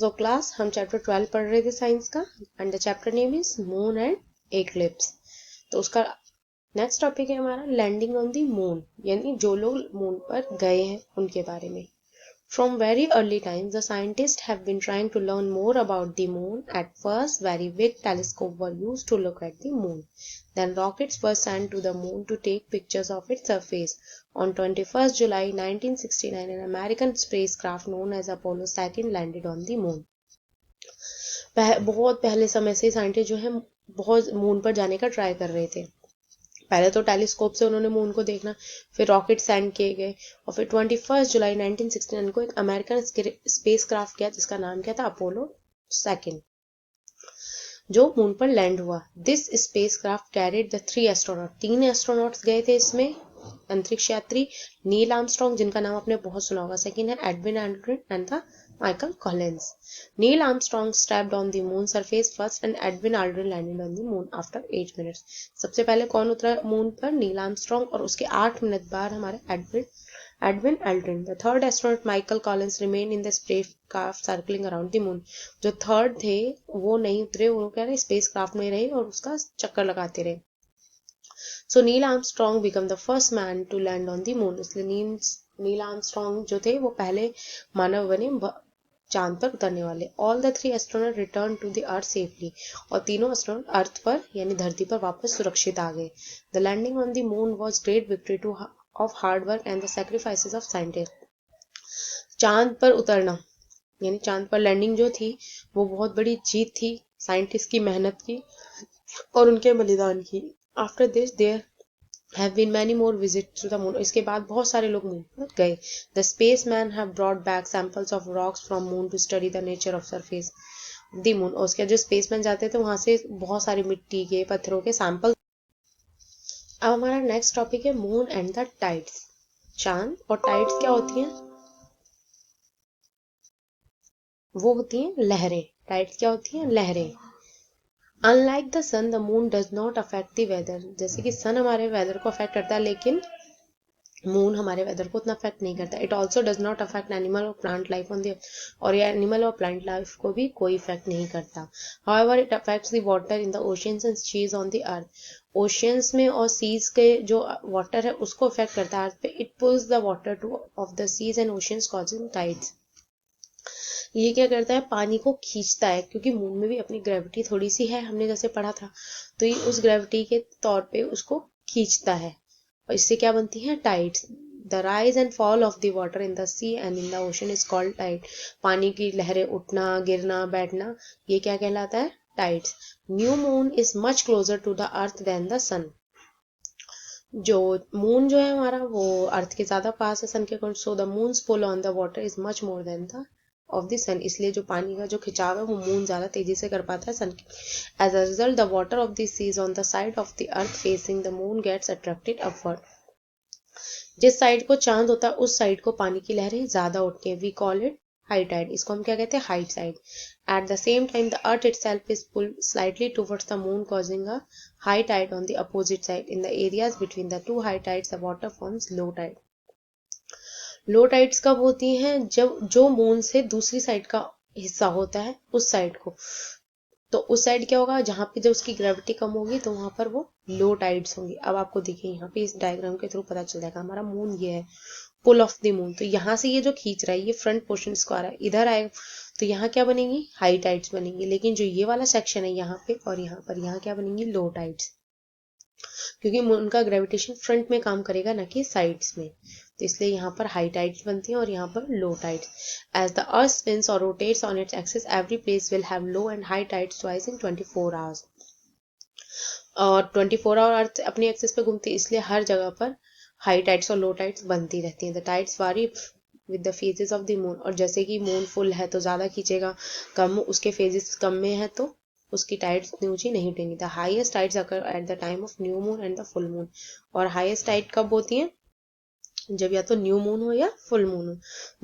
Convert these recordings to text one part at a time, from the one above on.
तो क्लास हम चैप्टर 12 पढ़ रहे थे साइंस का and the chapter name is moon and eclipse. तो उसका नेक्स्ट टॉपिक है हमारा लैंडिंग ऑन द मून, यानी जो लोग मून पर गए हैं उनके बारे में। From very early times, the scientists have been trying to learn more about the moon. At first, very big telescopes were used to look at the moon. Then rockets were sent to the moon to take pictures of its surface. On 21st July 1969, an American spacecraft known as Apollo 2 landed on the moon. बहुत पहले समय से scientist जो है बहुत moon पर जाने का ट्राई कर रहे थे। पहले तो टेलीस्कोप से उन्होंने मून को देखना, फिर रॉकेट सेंड किए गए और फिर 21 जुलाई 1969 को एक अमेरिकन स्पेसक्राफ्ट गया जिसका नाम क्या था अपोलो 2 जो मून पर लैंड हुआ। This spacecraft carried the 3 astronaut, 3 astronauts गए थे इसमें अंतरिक्ष यात्री। नील आर्मस्ट्रॉन्ग जिनका नाम आपने बहुत सुना होगा, सेकंड है Edwin Aldrin and the Michael Collins. Neil Armstrong stepped on the moon surface first and Edwin Aldrin landed on the moon after 8 minutes. सबसे पहले कौन उतरा मून पर? नील आर्मस्ट्रॉन्ग, और उसके 8 मिनट बाद हमारे Edwin Aldrin. The third astronaut Michael Collins remained in the spacecraft circling around the moon. जो थर्ड थे वो नहीं उतरे, वो क्या रहे स्पेसक्राफ्ट में रहे और उसका चक्कर लगाते रहे। So Neil Armstrong became the first man to land on the moon. इसलिए नील आर्मस्ट्रॉन्ग जो थे वो पहले मानव बने चांद पर उतरने वाले। All the 3 astronaut return to the earth safely, और तीनों एस्ट्रोनॉट अर्थ पर यानी धरती पर वापस सुरक्षित आ गए। The landing on the moon was great victory to of hard work and the sacrifices of scientist. चांद पर उतरना यानी चांद पर लैंडिंग जो थी वो बहुत बड़ी जीत थी साइंटिस्ट की मेहनत की और उनके बलिदान की। After this there have been many more visits to the moon. इसके बाद बहुत सारे लोग मून पर गए। The spacemen have brought back samples of rocks from moon to study the nature of surface the moon. और उसके जो स्पेसमैन जाते थे वहां से बहुत सारी मिट्टी के पत्थरों के सैंपल। अब हमारा नेक्स्ट टॉपिक है मून एंड द टाइड्स। चांद और टाइड्स क्या होती हैं? वो होती हैं लहरें। टाइड्स क्या होती हैं? लहरें। Unlike the sun the moon does not affect the weather. जैसे कि सन हमारे वेदर को अफेक्ट करता है लेकिन मून हमारे वेदर को उतना अफेक्ट नहीं करता। It also does not affect animal और प्लांट लाइफ ऑन द, और ये एनिमल और प्लांट लाइफ को भी कोई इफेक्ट नहीं करता। However it affects the water in the oceans and seas on the earth. Oceans में और सीज के जो वाटर है उसको अफेक्ट करता है अर्थ पे। It pulls the water to of the seas and oceans causing tides. ये क्या करता है? पानी को खींचता है, क्योंकि मून में भी अपनी ग्रेविटी थोड़ी सी है, हमने जैसे पढ़ा था, तो ये उस ग्रेविटी के तौर पे उसको खींचता है और इससे क्या बनती है? Tides. The rise and fall of the water in the sea and in the ocean is called tide. पानी की लहरें उठना गिरना बैठना ये क्या कहलाता है? Tides. New moon is much closer to the earth than the sun. जो मून जो है हमारा वो अर्थ के ज्यादा पास है सन के। So the moon's pull on the water is much more than the of the sun. इसलिए जो पानी का जो खिंचाव है वो मून ज्यादा तेजी से कर पाता है सन के। As a result the water of the seas on the side of the earth facing the moon gets attracted upward. जिस साइड को चांद होता है उस साइड को पानी की लहरें ज्यादा उठती है। We call it high tide. इसको हम क्या कहते हैं? High side. At the same time the earth itself is pulled slightly towards the moon causing a high tide on the opposite side. In the areas between the two high tides the water forms low tide. Low tides कब होती हैं? जब जो moon से दूसरी side का हिस्सा होता है उस साइड को, तो उस साइड क्या होगा? जहां पे जब उसकी ग्रेविटी कम होगी तो वहां पर वो लो टाइड्स होंगी। अब आपको देखिए यहाँ पे इस डायग्राम के थ्रू पता चल जाएगा। हमारा मून ये है, पुल ऑफ द मून, तो यहाँ से ये जो खींच रहा है ये फ्रंट पोर्शन इसको आ रहा है, इधर आएगा तो यहाँ क्या बनेंगी? हाई टाइड्स बनेंगी। लेकिन जो ये वाला सेक्शन है यहाँ पे और यहाँ पर, यहाँ क्या बनेंगी? लो टाइड्स, क्योंकि उनका ग्रेविटेशन फ्रंट में काम करेगा ना कि साइड्स में, तो इसलिए यहाँ पर हाई टाइड्स बनती हैं और यहाँ पर low tides. As the earth spins और rotates on its axis every place will have low and high tides twice in 24 hours. और 24 आवर अर्थ अपनी एक्सिस पे घूमती है, इसलिए हर जगह पर हाई टाइड्स और लो टाइड्स बनती रहती हैं। द टाइड्स वारी with the phases of the moon, और जैसे कि मून फुल है तो ज्यादा खींचेगा, कम उसके फेजेस कम में है तो उसकी टाइड्स उतनी ऊंची नहीं उठेंगी। The highest tides occur at the time of new moon and the full moon. और हाईएस्ट टाइड कब होती है? जब या तो न्यू मून हो या फुल मून हो।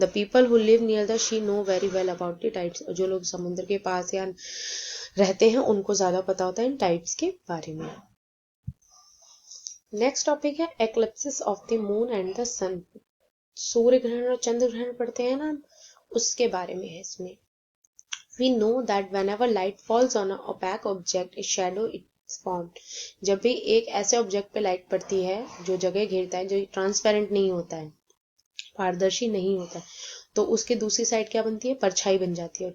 The people who live near the sea know very well about the tides. जो लोग समुद्र के पास या रहते हैं उनको ज्यादा पता होता है इन टाइड्स के बारे में। नेक्स्ट टॉपिक है eclipses of the moon and the sun. सूर्य ग्रहण और चंद्र ग्रहण पढ़ते हैं ना, उसके बारे में है इसमें। We know that whenever light falls on an opaque object, a shadow is formed. जब भी एक ऐसे ऑब्जेक्ट पे लाइट पड़ती है जो जगह घेरता है, जो ट्रांसपेरेंट नहीं होता है, पारदर्शी नहीं होता है, तो उसके दूसरी साइड क्या बनती है, परछाई बन जाती है.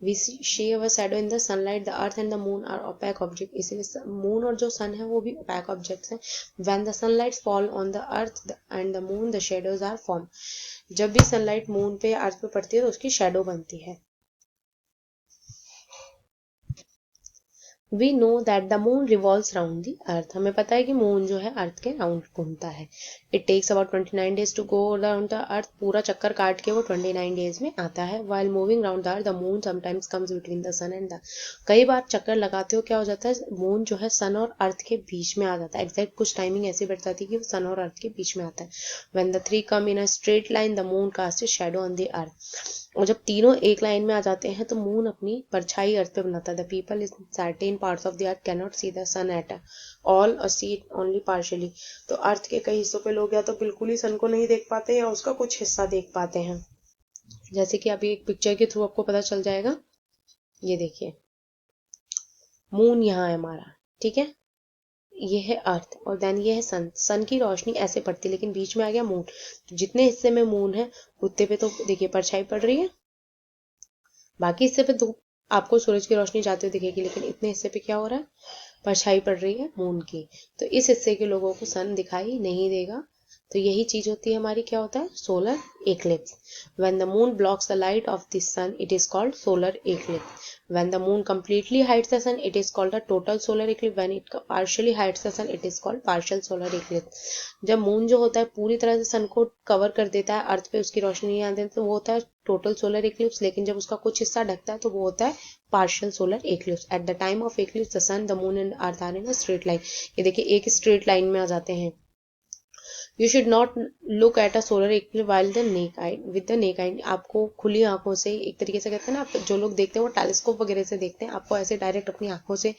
We see a shadow in the sunlight. The earth and the moon are opaque objects. इसीलिए मून और जो सन है वो भी opaque objects हैं. When the sunlight fall on the earth and the moon, the shadows are formed. जब भी sunlight moon पे अर्थ पे पड़ती है तो उसकी शेडो बनती है. We know that the moon revolves round the earth. हमें पता है कि मून जो है अर्थ के राउंड घूमता है. It takes about 29 days to go around the earth. पूरा चक्कर काट के वो 29 days में आता है. While moving round the earth, the moon sometimes comes between the sun and the. कई बार चक्कर लगाते हो क्या हो जाता है, मून जो है सन और अर्थ के बीच में आ जाता है. एग्जैक्ट कुछ टाइमिंग ऐसी बैठ जाती है कि वो सन और अर्थ के बीच में आता है. When the three come in a straight line, the moon casts a shadow on the earth. और जब तीनों एक लाइन में आ जाते हैं तो मून अपनी परछाई अर्थ पे बनाता है. The people in certain parts of the earth can not see the sun at all और सी इट ओनली पार्शियली. तो अर्थ के कई हिस्सों पे लोग या तो बिल्कुल ही सन को नहीं देख पाते या उसका कुछ हिस्सा देख पाते हैं. जैसे कि अभी एक पिक्चर के थ्रू आपको पता चल जाएगा. ये देखिए, मून यहाँ है हमारा, ठीक है, ये है अर्थ और देन ये है सन. सन की रोशनी ऐसे पड़ती है लेकिन बीच में आ गया मून. तो जितने हिस्से में मून है उतने पे तो देखिए परछाई पड़ रही है. बाकी हिस्से पे धूप आपको सूरज की रोशनी जाते हुए दिखेगी, लेकिन इतने हिस्से पे क्या हो रहा है, परछाई पड़ रही है मून की. तो इस हिस्से के लोगों को सन दिखाई नहीं देगा. तो यही चीज होती है हमारी, क्या होता है, solar eclipse. When the moon blocks the light of the sun, it is called solar eclipse. When the moon completely hides the sun, it is called a total solar eclipse. When it partially hides the sun, it is called partial solar eclipse. जब moon जो होता है पूरी तरह से सन को cover कर देता है, अर्थ पे उसकी रोशनी नहीं आती, तो वो होता है टोटल सोलर एक्लिप्स. लेकिन जब उसका कुछ हिस्सा ढकता है तो वो होता है partial solar eclipse. At the time of eclipse the sun, the moon and earth are in a straight line. ये देखिए एक स्ट्रेट लाइन में आ जाते हैं. You should not look at a solar eclipse while the naked eye, with the naked eye. आपको खुली आंखों से, एक तरीके से कहते हैं ना, आप जो लोग देखते हैं वो टेलीस्कोप वगैरह से देखते हैं, आपको ऐसे डायरेक्ट अपनी आंखों से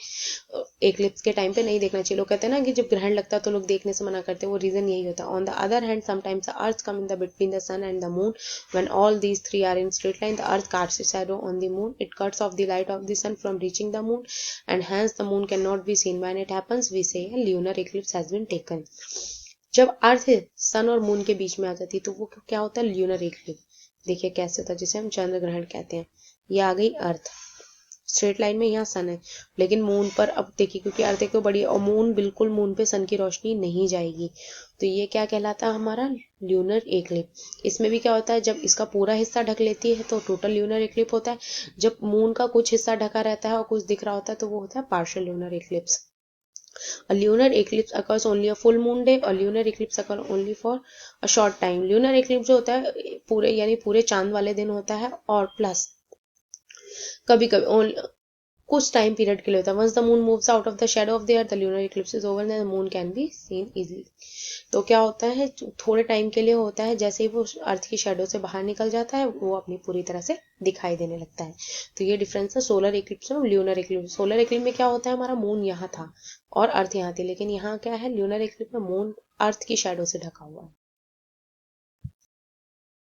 एक्लिप्स के टाइम पे नहीं देखना चाहिए. लोग कहते हैं ना कि जब ग्रहण लगता है तो लोग देखने से मना करते हैं, वो रीजन यही होता है. On the other hand sometimes the earth come in the between the sun and the moon. When all these three are in straight line, the earth casts a shadow on the moon. It cuts off the light of the sun from reaching the moon and hence the moon cannot be seen. When it happens, we say a lunar eclipse has been taken. जब अर्थ सन और moon के बीच में आ जाती है तो वो क्या होता है, ल्यूनर एक्लिप्स. देखिए कैसे होता है, जिसे हम चंद्र ग्रहण कहते हैं. ये आ गई अर्थ स्ट्रेट लाइन में, यहाँ सन है, लेकिन मून पर अब देखिए क्योंकि अर्थ एक तो बड़ी है और मून बिल्कुल, मून पे सन की रोशनी नहीं जाएगी, तो ये क्या कहलाता है हमारा, ल्यूनर एक्लिप्स. इसमें भी क्या होता है, जब इसका पूरा हिस्सा ढक लेती है तो टोटल ल्यूनर एक्लिप्स होता है. जब मून का कुछ हिस्सा ढका रहता है और कुछ दिख रहा होता है तो वो होता है partial lunar eclipse. A lunar eclipse occurs only a full moon day और lunar eclipse occur only for a short time. Lunar eclipse जो होता है पूरे यानी पूरे चांद वाले दिन होता है और प्लस कभी कभी कुछ टाइम पीरियड के लिए होता है. Once the moon moves out of the shadow of the earth, the lunar eclipse is over and the moon can be seen easily. तो क्या होता है, थोड़े टाइम के लिए होता है, जैसे ही वो अर्थ की शेडो से बाहर निकल जाता है वो अपनी पूरी तरह से दिखाई देने लगता है. तो ये डिफरेंस है सोलर इक्लिप्स और ल्यूनर इक्लिप्स. सोलर इक्लिप्स में क्या होता है, हमारा मून यहाँ था और अर्थ यहाँ थी, लेकिन यहाँ क्या है, ल्यूनर इक्लिप्स में मून अर्थ की शेडो से ढका हुआ है.